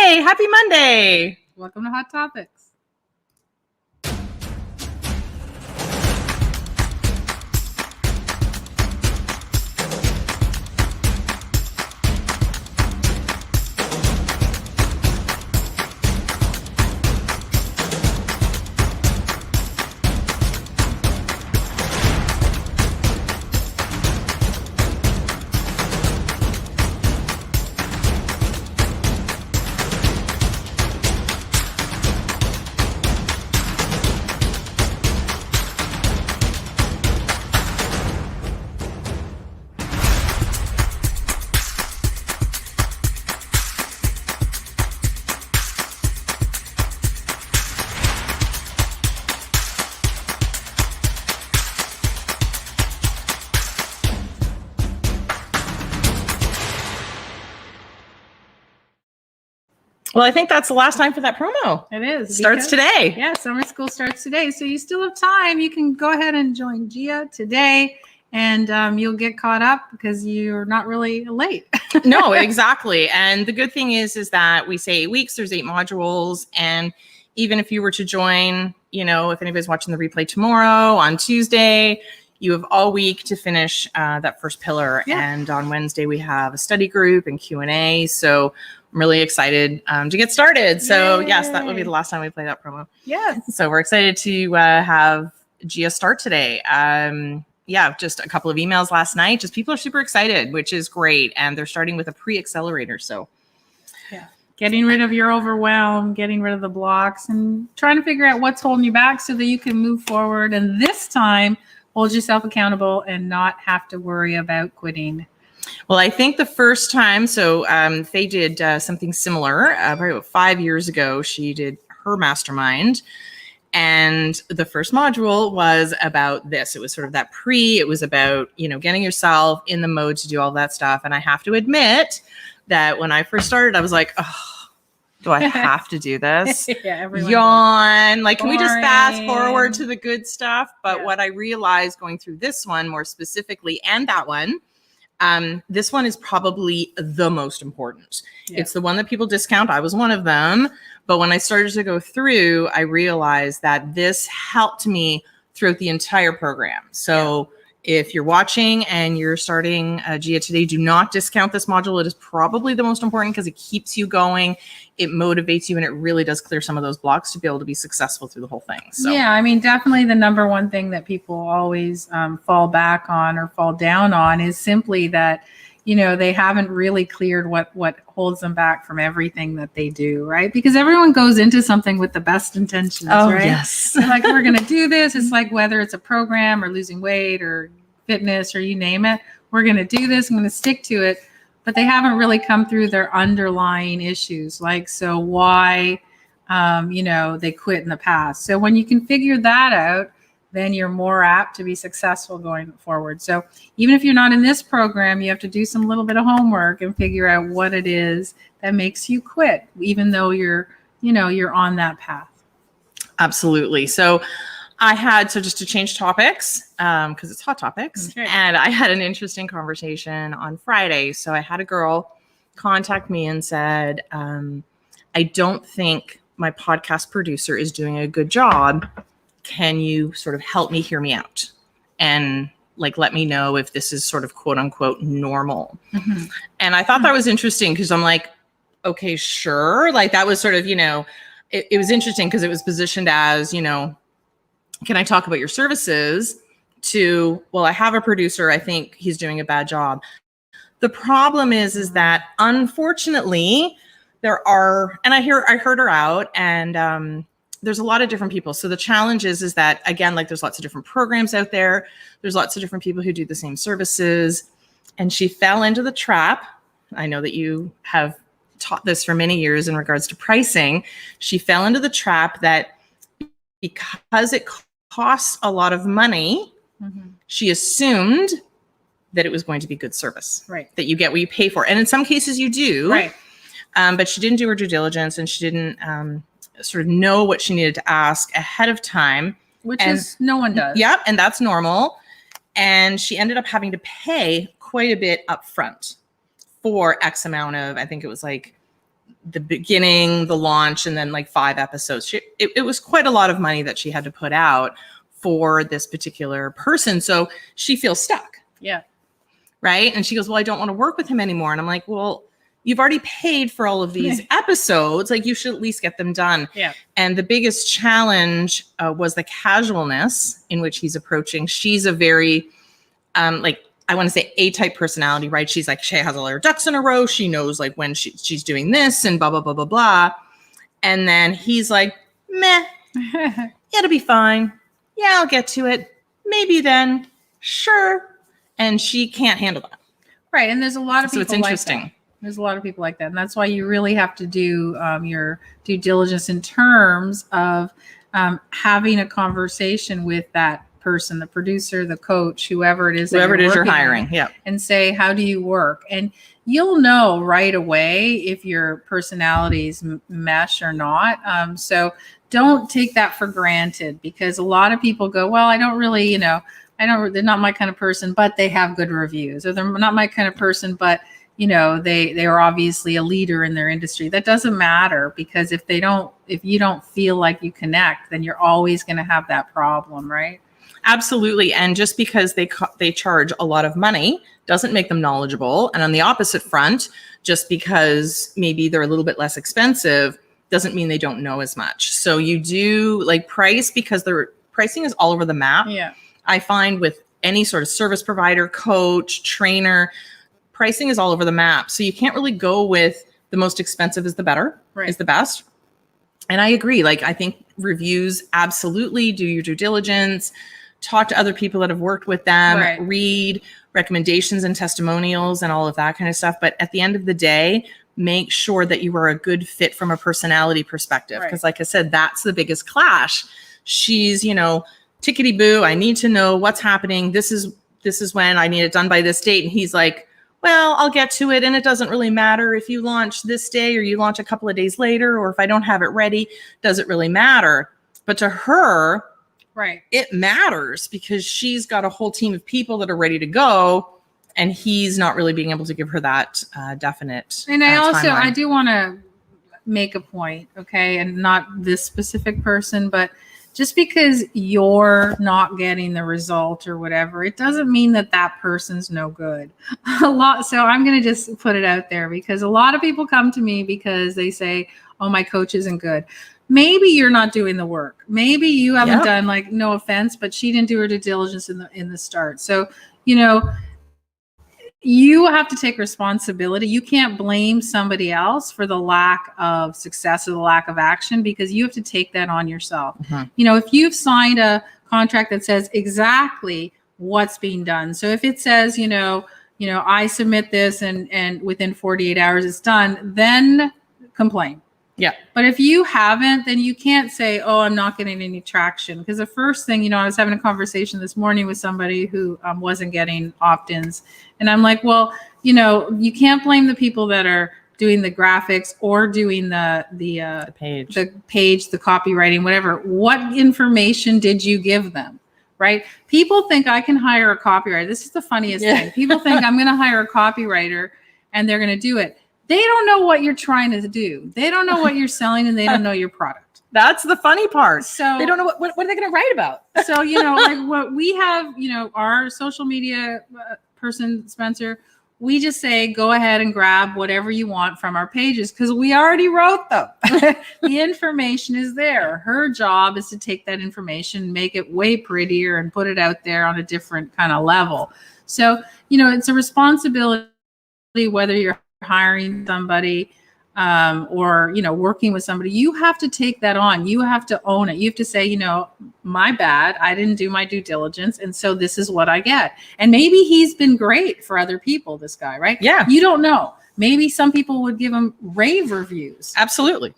Hey, happy Monday. Welcome to Hot Topics. Well, I think that's the last time for that promo. It is. It starts today. Yeah, summer school starts today. So you still have time. You can go ahead and join Gia today, and you'll get caught up because you're not really late. No, exactly. And the good thing is that we say 8 weeks, there's 8 modules. And even if you were to join, if anybody's watching the replay tomorrow, on Tuesday, you have all week to finish that first pillar. Yeah. And on Wednesday, we have a study group and Q&A. So I'm really excited to get started. So yes, that will be the last time we play that promo. Yes. So we're excited to have Gia start today. Just a couple of emails last night. Just people are super excited, which is great. And they're starting with a pre-accelerator. So yeah, getting rid of your overwhelm, getting rid of the blocks, and trying to figure out what's holding you back so that you can move forward. And this time, hold yourself accountable and not have to worry about quitting. Well, I think the first time, Fay did something similar probably about 5 years ago. She did her mastermind. And the first module was about this. It was sort of that it was about, getting yourself in the mode to do all that stuff. And I have to admit that when I first started, I was like, oh, do I have to do this? Yawn. Like, can we just fast forward to the good stuff? But what I realized going through this one more specifically, and that one, this one is probably the most important. Yeah. It's the one that people discount. I was one of them. But when I started to go through, I realized that this helped me throughout the entire program. So if you're watching and you're starting Gia today, do not discount this module. It is probably the most important because it keeps you going. It motivates you, and it really does clear some of those blocks to be able to be successful through the whole thing. So yeah, I mean, definitely the number one thing that people always fall back on or fall down on is simply that, they haven't really cleared what holds them back from everything that they do, right? Because everyone goes into something with the best intentions, right? Yes. Like, we're going to do this. It's like whether it's a program or losing weight or fitness or you name it, we're going to do this. I'm going to stick to it. But they haven't really come through their underlying issues. Like, so why, they quit in the past. So when you can figure that out, then you're more apt to be successful going forward. So even if you're not in this program, you have to do some little bit of homework and figure out what it is that makes you quit, even though you're on that path. Absolutely. So I had, just to change topics, because it's Hot Topics, and I had an interesting conversation on Friday. So I had a girl contact me and said, I don't think my podcast producer is doing a good job. Can you sort of help me hear me out? And let me know if this is sort of quote unquote normal. Mm-hmm. And I thought that was interesting because I'm like, okay, sure. That was sort of, it was interesting because it was positioned as, can I talk about your services? To, well, I have a producer. I think he's doing a bad job. The problem is that unfortunately there are, and I heard her out, and there's a lot of different people. So the challenge is that, again, there's lots of different programs out there. There's lots of different people who do the same services. And she fell into the trap. I know that you have taught this for many years in regards to pricing. She fell into the trap that because it costs a lot of money, she assumed that it was going to be good service, right? That you get what you pay for. And in some cases you do, right? But she didn't do her due diligence, and she didn't sort of know what she needed to ask ahead of time. Which is no one does. Yep, and that's normal. And she ended up having to pay quite a bit up front for X amount of, I think it was the beginning, the launch, and then like 5 episodes. It was quite a lot of money that she had to put out for this particular person. So she feels stuck. Yeah. Right. And she goes, well, I don't want to work with him anymore. And I'm like, well, you've already paid for all of these episodes. Like, you should at least get them done. Yeah. And the biggest challenge was the casualness in which he's approaching. She's a very, like, I want to say A-type personality, right? She's like, she has all her ducks in a row. She knows like when she's doing this and blah, blah, blah, blah, blah. And then he's like, meh, it'll be fine. Yeah, I'll get to it. Maybe then. Sure. And she can't handle that. Right. And there's a lot of people so it's interesting. like that. There's a lot of people like that. And that's why you really have to do your due diligence in terms of having a conversation with that person, the producer, the coach, whoever it is you're hiring. Yeah. And say, how do you work? And you'll know right away if your personalities mesh or not. So don't take that for granted, because a lot of people go, well, I don't really, they're not my kind of person, but they have good reviews, or they're not my kind of person, but they are obviously a leader in their industry. That doesn't matter, because if you don't feel like you connect, then you're always going to have that problem, right? Absolutely. And just because they charge a lot of money doesn't make them knowledgeable. And on the opposite front, just because maybe they're a little bit less expensive doesn't mean they don't know as much. So you do like price, because their pricing is all over the map. Yeah. I find with any sort of service provider, coach, trainer, pricing is all over the map. So you can't really go with the most expensive is the better, right, is the best. And I agree. Like, I think reviews, absolutely, do your due diligence, talk to other people that have worked with them, right, read recommendations and testimonials and all of that kind of stuff. But at the end of the day, make sure that you are a good fit from a personality perspective. Because like I said, that's the biggest clash. She's, tickety boo, I need to know what's happening. This is when I need it done by this date. And he's like, well, I'll get to it. And it doesn't really matter if you launch this day or you launch a couple of days later, or if I don't have it ready, does it really matter? But to her, right, it matters, because she's got a whole team of people that are ready to go. And he's not really being able to give her that definite And I timeline. do want to make a point, okay? And not this specific person, but just because you're not getting the result or whatever, it doesn't mean that person's no good. So I'm going to just put it out there, because a lot of people come to me because they say, oh, my coach isn't good. Maybe you're not doing the work. Maybe you haven't done, like, no offense, but she didn't do her due diligence in the start. So, you have to take responsibility. You can't blame somebody else for the lack of success or the lack of action, because you have to take that on yourself. Mm-hmm. If you've signed a contract that says exactly what's being done. So if it says, I submit this and within 48 hours it's done, then complain. Yeah. But if you haven't, then you can't say, oh, I'm not getting any traction. Because the first thing, I was having a conversation this morning with somebody who wasn't getting opt-ins. And I'm like, well, you can't blame the people that are doing the graphics or doing the page, the copywriting, whatever. What information did you give them? Right? People think I can hire a copywriter. This is the funniest thing. People think I'm going to hire a copywriter and they're going to do it. They don't know what you're trying to do. They don't know what you're selling, and they don't know your product. That's the funny part. So they don't know what are they going to write about. So, like what we have, our social media person, Spencer, we just say, go ahead and grab whatever you want from our pages, because we already wrote them. The information is there. Her job is to take that information, make it way prettier, and put it out there on a different kind of level. So, it's a responsibility, whether you're hiring somebody or working with somebody. You have to take that on. You have to own it. You have to say, my bad, I didn't do my due diligence, and so this is what I get. And maybe he's been great for other people, this guy, right? Yeah. You don't know. Maybe some people would give him rave reviews. Absolutely.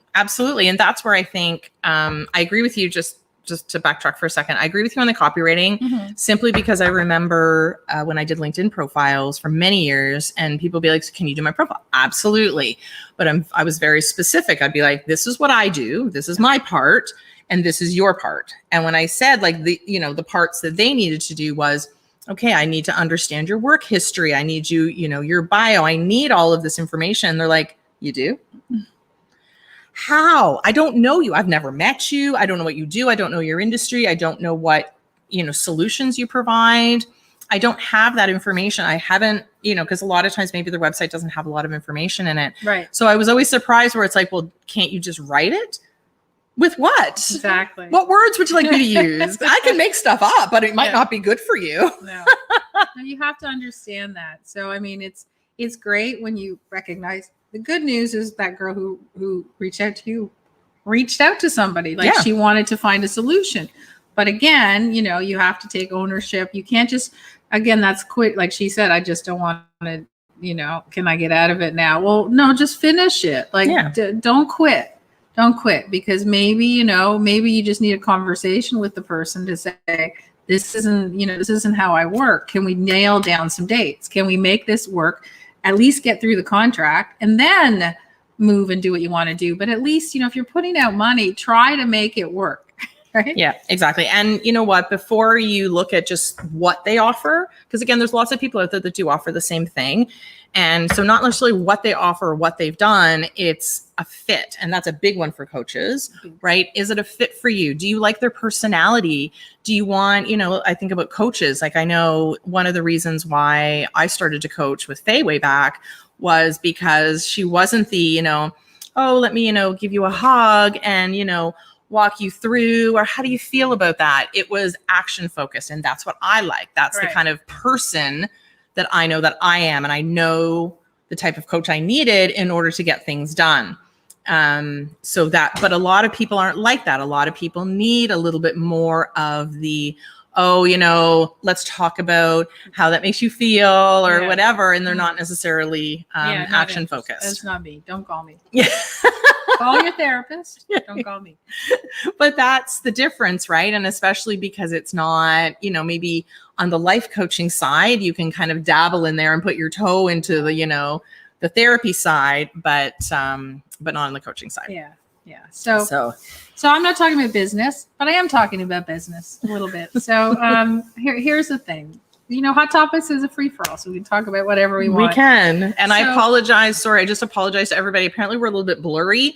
And that's where I think I agree with you. Just to backtrack for a second, I agree with you on the copywriting, simply because I remember when I did LinkedIn profiles for many years, and people be like, can you do my profile? Absolutely. But I was very specific. I'd be like, this is what I do. This is my part. And this is your part. And when I said like the parts that they needed to do was, okay, I need to understand your work history. I need your bio. I need all of this information. They're like, you do? How? I don't know you. I've never met you. I don't know what you do. I don't know your industry. I don't know what, solutions you provide. I don't have that information. I haven't, because a lot of times maybe their website doesn't have a lot of information in it. Right. So I was always surprised where it's like, well, can't you just write it? With what? Exactly. What words would you like me to use? I can make stuff up, but it might not be good for you. No, you have to understand that. So, I mean, it's great when you recognize the good news is that girl who reached out to you, reached out to somebody like she wanted to find a solution. But again, you have to take ownership. You can't just, again, that's quit. Like she said, I just don't want to, can I get out of it now? Well, no, just finish it. Like, don't quit. Don't quit, because maybe, maybe you just need a conversation with the person to say, this isn't how I work. Can we nail down some dates? Can we make this work? At least get through the contract and then move and do what you want to do. But at least, if you're putting out money, try to make it work. Right? Yeah, exactly. And you know what, before you look at just what they offer, because again, there's lots of people out there that do offer the same thing. And so not necessarily what they offer or what they've done, it's a fit. And that's a big one for coaches, right? Is it a fit for you? Do you like their personality? Do you want, I think about coaches. Like I know one of the reasons why I started to coach with Fay way back was because she wasn't the, oh, let me, give you a hug and, walk you through, or how do you feel about that? It was action focused. And that's what I like. That's the kind of person that I know that I am. And I know the type of coach I needed in order to get things done. But a lot of people aren't like that. A lot of people need a little bit more of the, let's talk about how that makes you feel or whatever. And they're not necessarily action focused. That's not me. Don't call me. Yeah. Call your therapist. Don't call me. But that's the difference, right? And especially because it's not, maybe on the life coaching side, you can kind of dabble in there and put your toe into the, the therapy side, but not on the coaching side. Yeah. Yeah. So I'm not talking about business, but I am talking about business a little bit. So here's the thing. Hot Topics is a free-for-all, so we can talk about whatever we want. We can. And I apologize. Sorry, I just apologize to everybody. Apparently, we're a little bit blurry.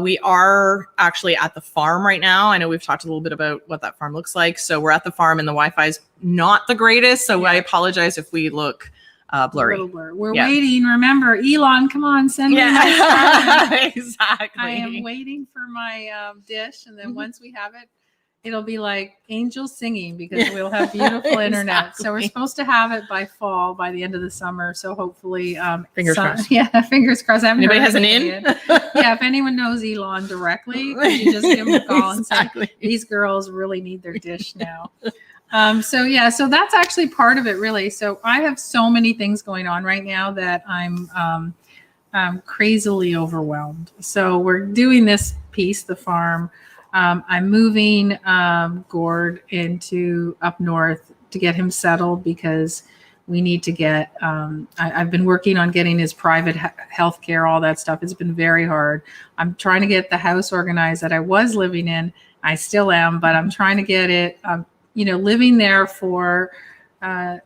We are actually at the farm right now. I know we've talked a little bit about what that farm looks like. So we're at the farm, and the Wi-Fi is not the greatest. So I apologize if we look blurry. We're waiting. Remember, Elon, come on, send me my exactly. I am waiting for my dish, and then once we have it, it'll be like angels singing because we'll have beautiful internet. So we're supposed to have it by fall, by the end of the summer. So hopefully, fingers crossed. Yeah, fingers crossed. Anybody has an in? Yeah, if anyone knows Elon directly, you just give him a call and say, these girls really need their dish now. So that's actually part of it, really. So I have so many things going on right now that I'm crazily overwhelmed. So we're doing this piece, the farm. I'm moving Gord into up north to get him settled because we need to get, I've been working on getting his private health care, all that stuff. It's been very hard. I'm trying to get the house organized that I was living in. I still am, but I'm trying to get it, living there for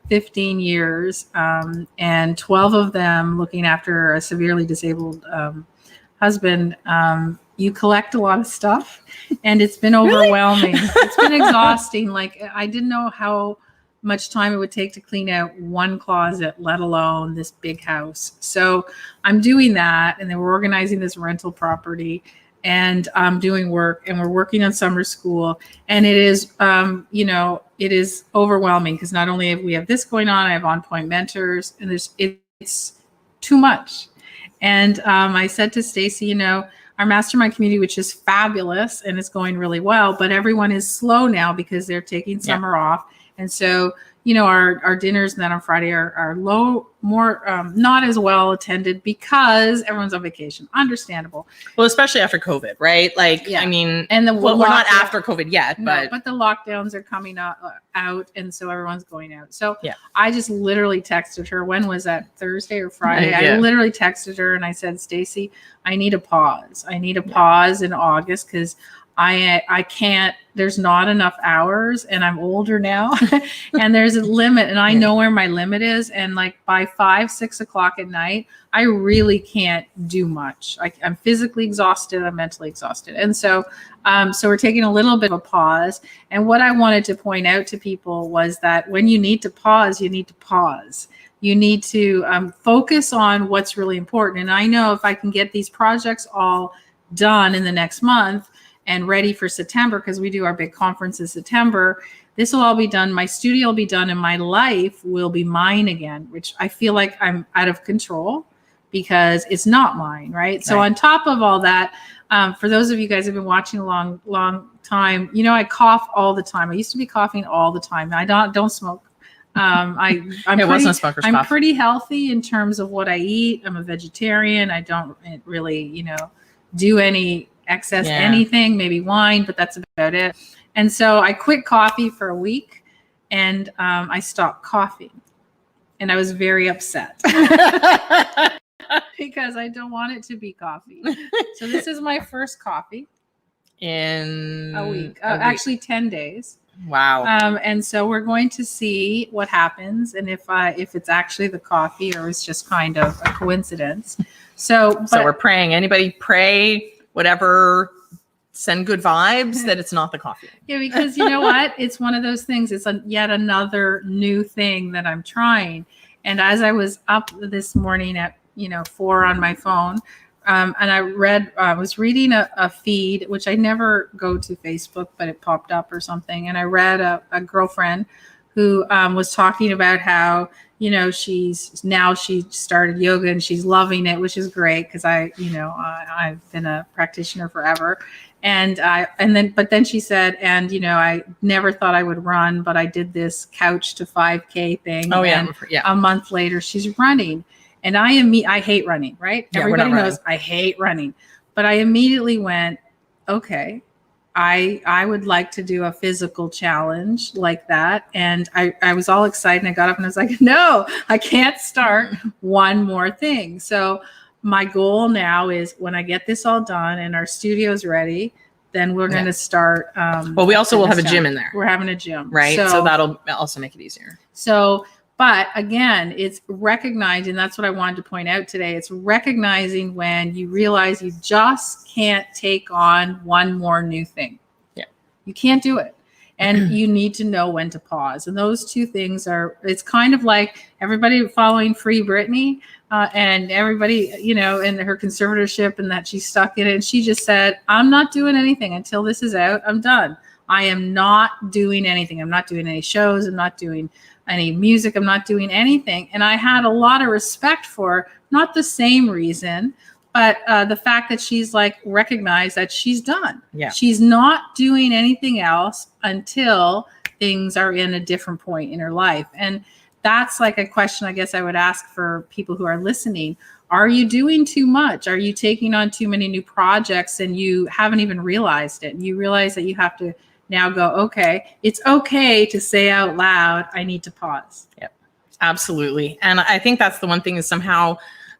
15 years and 12 of them looking after a severely disabled husband. You collect a lot of stuff and it's been overwhelming. It's been exhausting. Like I didn't know how much time it would take to clean out one closet, let alone this big house. So I'm doing that. And then we're organizing this rental property and I'm doing work and we're working on summer school. And it is, it is overwhelming because not only have we have this going on, I have on-point mentors and it's too much. And I said to Stacy, our mastermind community, which is fabulous and it's going really well, but everyone is slow now because they're taking summer off. And so, our dinners and then on Friday are more not as well attended because everyone's on vacation. Understandable. Well, especially after COVID, right? I mean, and we're not after COVID yet, but the lockdowns are coming out, and so everyone's going out. So I just literally texted her. When was that? Thursday or Friday? I literally texted her and I said, Stacy, I need a pause. I need a pause in August because I can't, there's not enough hours, and I'm older now and there's a limit, and I know where my limit is. And like by 5-6 o'clock at night, I really can't do much. I'm physically exhausted. I'm mentally exhausted. And so we're taking a little bit of a pause. And what I wanted to point out to people was that when you need to pause, you need to pause. You need to focus on what's really important. And I know if I can get these projects all done in the next month and ready for September, because we do our big conference in September, this will all be done. My studio will be done, and my life will be mine again, which I feel like I'm out of control because it's not mine, right? So on top of all that, for those of you guys who've been watching a long time, you know, I cough all the time. I used to be coughing all the time. I don't smoke. I'm pretty healthy in terms of what I eat. I'm a vegetarian. I don't really, you know, do any excess anything, maybe wine, but that's about it. And so I quit coffee for a week, and I stopped coughing, and I was very upset because I don't want it to be coffee. So this is my first coffee in a week, actually 10 days. Wow. And so we're going to see what happens, and if it's actually the coffee or it's just kind of a coincidence. So we're praying. Anybody pray, whatever, send good vibes that it's not the coffee. Yeah, because you know what? It's one of those things. It's yet another new thing that I'm trying. And as I was up this morning at 4 on my phone, and I was reading a feed, which I never go to Facebook, but it popped up or something. And I read a girlfriend who was talking about how, she started yoga and she's loving it, which is great because I've been a practitioner forever. But then she said, I never thought I would run, but I did this couch to 5K thing. Oh yeah. A month later she's running. And I hate running, right? Yeah, everybody knows I hate running. But I immediately went, okay, I would like to do a physical challenge like that. And I was all excited, and I got up and I was like, no, I can't start one more thing. So my goal now is when I get this all done and our studio's ready, then we're going to start. Well, we also will have a gym in there. We're having a gym. Right. So that'll also make it easier. But again, it's recognizing, that's what I wanted to point out today. It's recognizing when you realize you just can't take on one more new thing. Yeah. You can't do it. And you need to know when to pause. And those two things it's kind of like everybody following Free Britney and everybody, in her conservatorship, and that she's stuck in it. And she just said, I'm not doing anything until this is out. I'm done. I am not doing anything. I'm not doing any shows. I'm not doing any music. I'm not doing anything. And I had a lot of respect for her, not the same reason, but the fact that she's recognized that she's done. Yeah. She's not doing anything else until things are in a different point in her life. And that's a question I guess I would ask for people who are listening. Are you doing too much? Are you taking on too many new projects and you haven't even realized it? You realize that you have to now go, okay, it's okay to say out loud, I need to pause. Yep, absolutely. And I think that's the one thing is somehow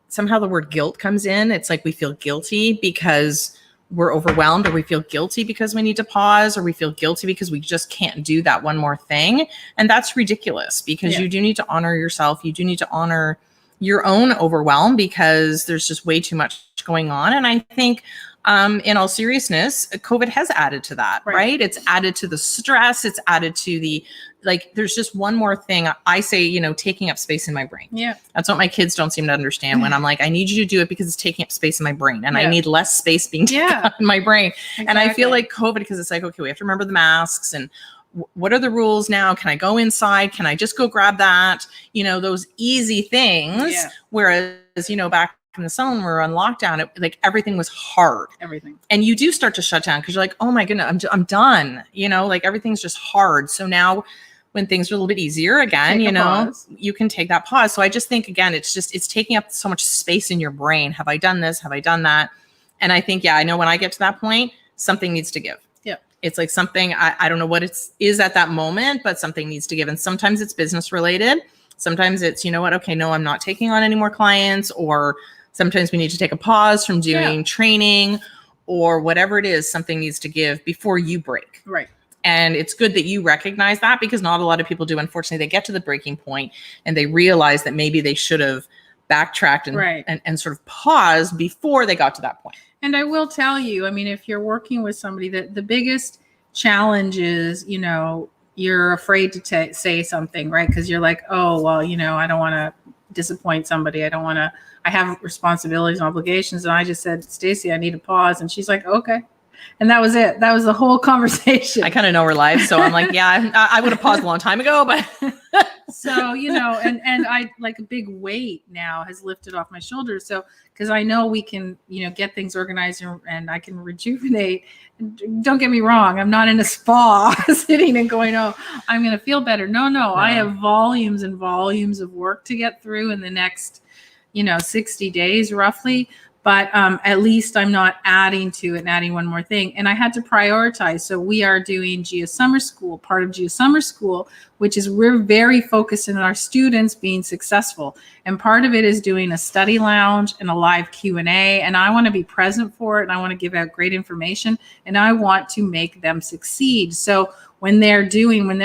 the word guilt comes in. It's like we feel guilty because we're overwhelmed, or we feel guilty because we need to pause, or we feel guilty because we just can't do that one more thing. And that's ridiculous because you do need to honor yourself. You do need to honor your own overwhelm because there's just way too much going on. And I think in all seriousness, COVID has added to that, right? It's added to the stress. It's added to the, there's just one more thing. I say, taking up space in my brain. Yeah. That's what my kids don't seem to understand when I'm like, I need you to do it because it's taking up space in my brain and I need less space being taken up in my brain. Exactly. And I feel like COVID, because it's like, okay, we have to remember the masks and what are the rules now? Can I go inside? Can I just go grab that? Those easy things. Yeah. Whereas, back in the summer, we're on lockdown, everything was hard. Everything. And you do start to shut down because you're like, oh my goodness, I'm done. Everything's just hard. So now when things are a little bit easier again, you can take that pause. So I just think, again, it's taking up so much space in your brain. Have I done this? Have I done that? And I think, I know when I get to that point, something needs to give. Yeah. It's like something, I don't know what it is at that moment, but something needs to give. And sometimes it's business related. Sometimes it's, okay, no, I'm not taking on any more clients, or sometimes we need to take a pause from doing training, or whatever it is, something needs to give before you break. Right. And it's good that you recognize that, because not a lot of people do. Unfortunately, they get to the breaking point and they realize that maybe they should have backtracked and sort of paused before they got to that point. And I will tell you, I mean, if you're working with somebody, that the biggest challenge is, you know, you're afraid to say something, right? Because you're like, oh, well, you know, I don't want to disappoint somebody. I have responsibilities and obligations. And I just said, Stacy, I need a pause. And she's like, okay. And that was it. That was the whole conversation. I kind of know her life. So I'm like, yeah, I would have paused a long time ago, but. So, you know, and I, like, a big weight now has lifted off my shoulders. So, because I know we can, you know, get things organized and I can rejuvenate. Don't get me wrong. I'm not in a spa sitting and going, oh, I'm going to feel better. No. I have volumes and volumes of work to get through in the next, you know, 60 days roughly. But at least I'm not adding to it and adding one more thing. And I had to prioritize. So we are doing Geo Summer School, part of Geo Summer School, which is we're very focused on our students being successful. And part of it is doing a study lounge and a live Q&A. And I want to be present for it. And I want to give out great information. And I want to make them succeed. So when they're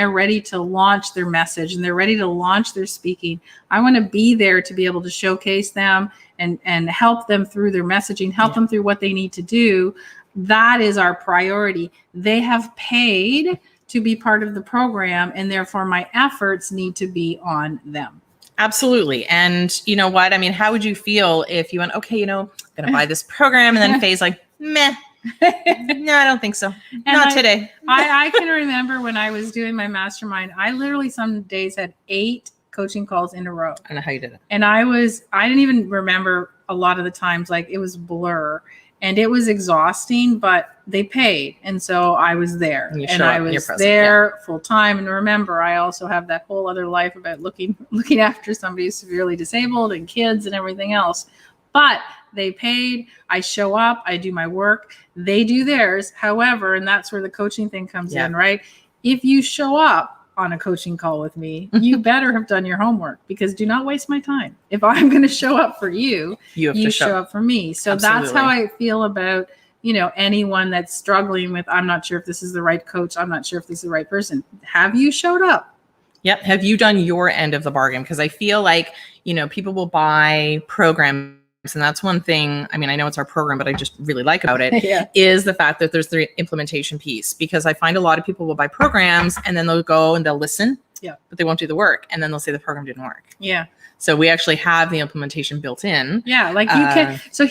ready to launch their message and they're ready to launch their speaking, I want to be there to be able to showcase them and help them through their messaging, help them through what they need to do. That is our priority. They have paid to be part of the program, and therefore my efforts need to be on them. Absolutely. And you know what? I mean, how would you feel if you went, okay, you know, I'm going to buy this program, and then Fay's like, meh. No, I don't think so. Not today. I can remember when I was doing my mastermind, I literally some days had 8 coaching calls in a row. I don't know how you did it. And I didn't even remember a lot of the times, like it was blur and it was exhausting, but they paid. And so I was there and I was there full time. And remember, I also have that whole other life about looking after somebody who's severely disabled and kids and everything else. But they paid, I show up, I do my work, they do theirs. However, and that's where the coaching thing comes in, right? If you show up on a coaching call with me, you better have done your homework, because do not waste my time. If I'm going to show up for you, you have to show up for me. So Absolutely. That's how I feel about, you know, anyone that's struggling with, I'm not sure if this is the right coach. I'm not sure if this is the right person. Have you showed up? Yep. Have you done your end of the bargain? Because I feel like, you know, people will buy programs. And that's one thing, I mean, I know it's our program, but I just really like about it is the fact that there's the implementation piece, because I find a lot of people will buy programs and then they'll go and they'll listen, but they won't do the work. And then they'll say the program didn't work. Yeah. So we actually have the implementation built in. Yeah. Like you can. So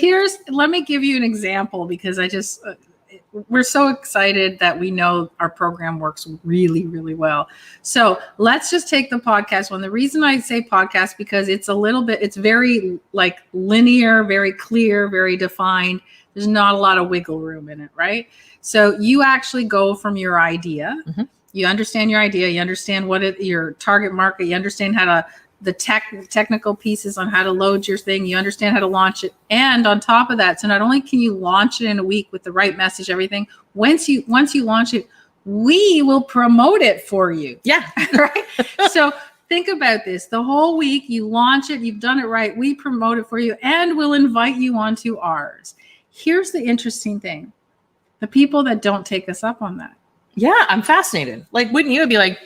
let me give you an example, because we're so excited that we know our program works really, really well. So let's just take the podcast one. The reason I say podcast, because it's very like linear, very clear, very defined. There's not a lot of wiggle room in it, right? So you actually go from your idea. Mm-hmm. You understand your idea. You understand your target market. You understand the technical pieces on how to load your thing. You understand how to launch it. And on top of that, so not only can you launch it in a week with the right message, everything, once you launch it, we will promote it for you. Yeah. Right. So think about this. The whole week you launch it, you've done it right. We promote it for you and we'll invite you onto ours. Here's the interesting thing. The people that don't take us up on that. Yeah. I'm fascinated. Like, wouldn't you be like,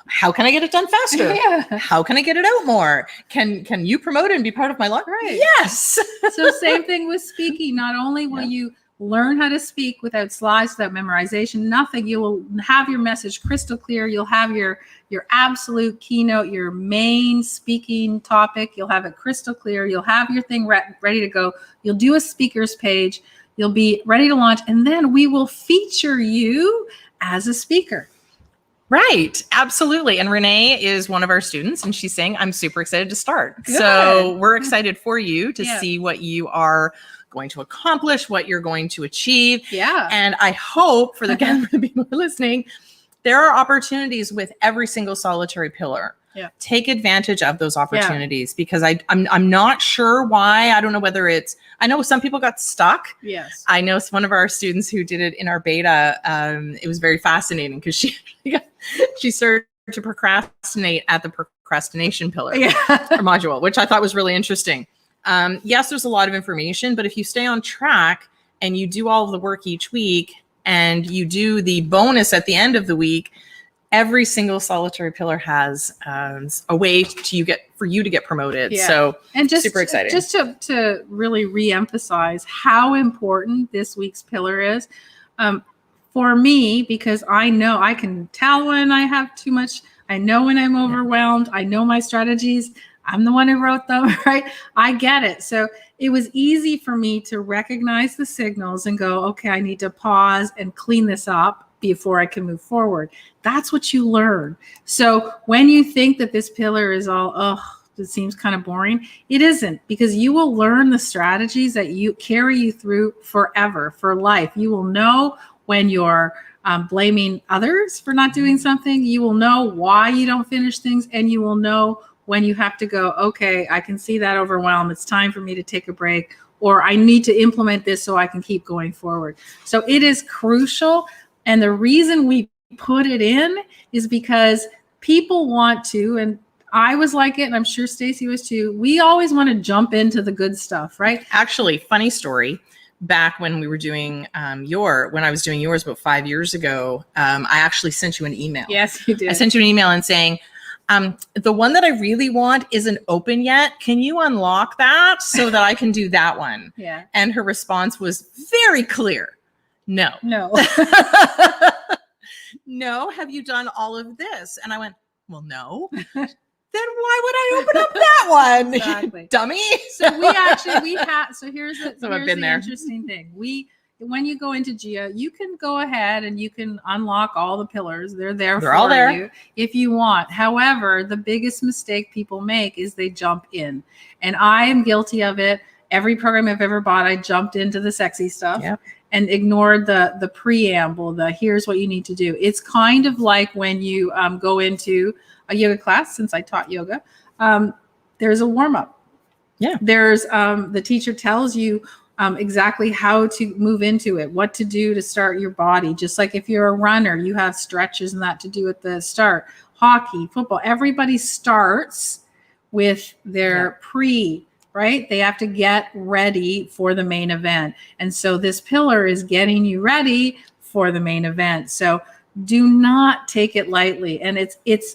how can I get it done faster? Yeah. How can I get it out more? Can you promote it and be part of my life? Right. Yes. So same thing with speaking. Not only will you learn how to speak without slides, without memorization, nothing. You will have your message crystal clear. You'll have your absolute keynote, your main speaking topic. You'll have it crystal clear. You'll have your thing ready to go. You'll do a speaker's page. You'll be ready to launch. And then we will feature you as a speaker. Right. Absolutely. And Renee is one of our students and she's saying, I'm super excited to start. Good. So we're excited for you to see what you are going to accomplish, what you're going to achieve. Yeah. And I hope for the people who are listening, there are opportunities with every single solitary pillar. Yeah. Take advantage of those opportunities because I'm not sure why. I don't know whether I know some people got stuck. Yes. I know one of our students who did it in our beta. It was very fascinating because she started to procrastinate at the procrastination pillar or module, which I thought was really interesting. Yes, there's a lot of information, but if you stay on track, and you do all of the work each week, and you do the bonus at the end of the week, every single solitary pillar has a way for you to get promoted. Yeah. So and just super exciting. Just to really reemphasize how important this week's pillar is for me, because I know I can tell when I have too much. I know when I'm overwhelmed. I know my strategies. I'm the one who wrote them, right? I get it. So it was easy for me to recognize the signals and go, okay, I need to pause and clean this up before I can move forward. That's what you learn. So when you think that this pillar is all, it seems kind of boring, it isn't, because you will learn the strategies that you carry you through forever, for life. You will know when you're blaming others for not doing something. You will know why you don't finish things, and you will know when you have to go, okay, I can see that overwhelm. It's time for me to take a break, or I need to implement this so I can keep going forward. So it is crucial. And the reason we put it in is because people want to, and I was like it, and I'm sure Stacy was too. We always want to jump into the good stuff, right? Actually, funny story. Back when we were doing when I was doing yours about 5 years ago, I actually sent you an email. Yes, you did. I sent you an email and saying, the one that I really want isn't open yet. Can you unlock that so that I can do that one? Yeah. And her response was very clear. No. No. Have you done all of this? And I went, well, no. Then why would I open up that one? Exactly. Dummy. So here's the interesting thing. When you go into GIA, you can go ahead and you can unlock all the pillars. They're all there you if you want. However, the biggest mistake people make is they jump in. And I am guilty of it. Every program I've ever bought, I jumped into the sexy stuff. Yep. And ignored the preamble, here's what you need to do. It's kind of like when you go into a yoga class, since I taught yoga, there's a warm-up. Yeah. There's the teacher tells you exactly how to move into it, what to do to start your body. Just like if you're a runner, you have stretches and that to do at the start. Hockey, football, everybody starts with their right? They have to get ready for the main event. And so this pillar is getting you ready for the main event. So do not take it lightly. And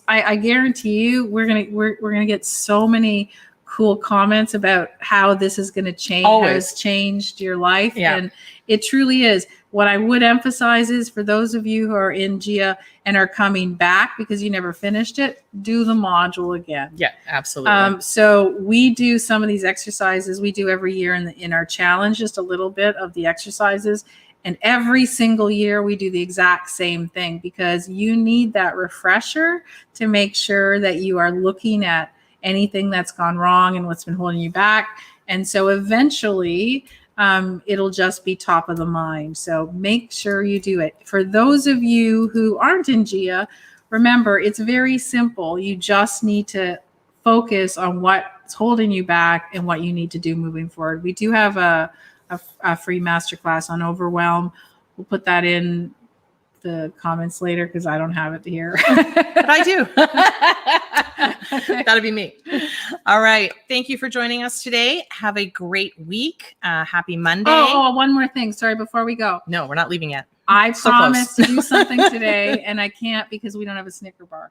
I guarantee you, we're going to get so many cool comments about how this is going to change, how it's changed your life. Yeah. And it truly is. What I would emphasize is, for those of you who are in GIA and are coming back because you never finished it, do the module again. Yeah, absolutely. So we do some of these exercises we do every year in our challenge, just a little bit of the exercises. And every single year we do the exact same thing, because you need that refresher to make sure that you are looking at anything that's gone wrong and what's been holding you back. And so eventually it'll just be top of the mind. So make sure you do it. For those of you who aren't in GIA, remember, it's very simple. You just need to focus on what's holding you back and what you need to do moving forward. We do have a free masterclass on overwhelm. We'll put that in the comments later because I don't have it here. But I do. That'll be me. All right. Thank you for joining us today. Have a great week. Happy Monday. Oh, one more thing. Sorry, before we go. No, we're not leaving yet. I promised to do something today, and I can't because we don't have a Snicker bar.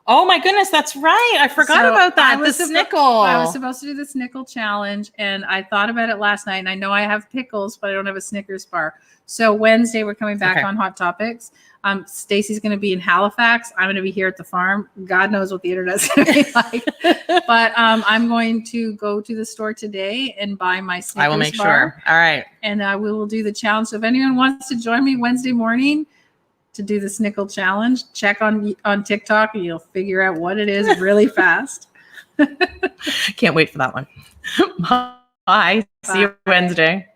Oh my goodness, that's right. I forgot about that. The Snickle. I was supposed to do the Snickle challenge, and I thought about it last night, and I know I have pickles, but I don't have a Snickers bar. So Wednesday, we're coming back on Hot Topics. Stacy's going to be in Halifax. I'm going to be here at the farm. God knows what the internet's going to be like. But I'm going to go to the store today and buy my Snickers bar. I will make sure. All right. And we will do the challenge. So if anyone wants to join me Wednesday morning to do the Snickle challenge, check on TikTok and you'll figure out what it is really fast. Can't wait for that one. Bye. See you Wednesday.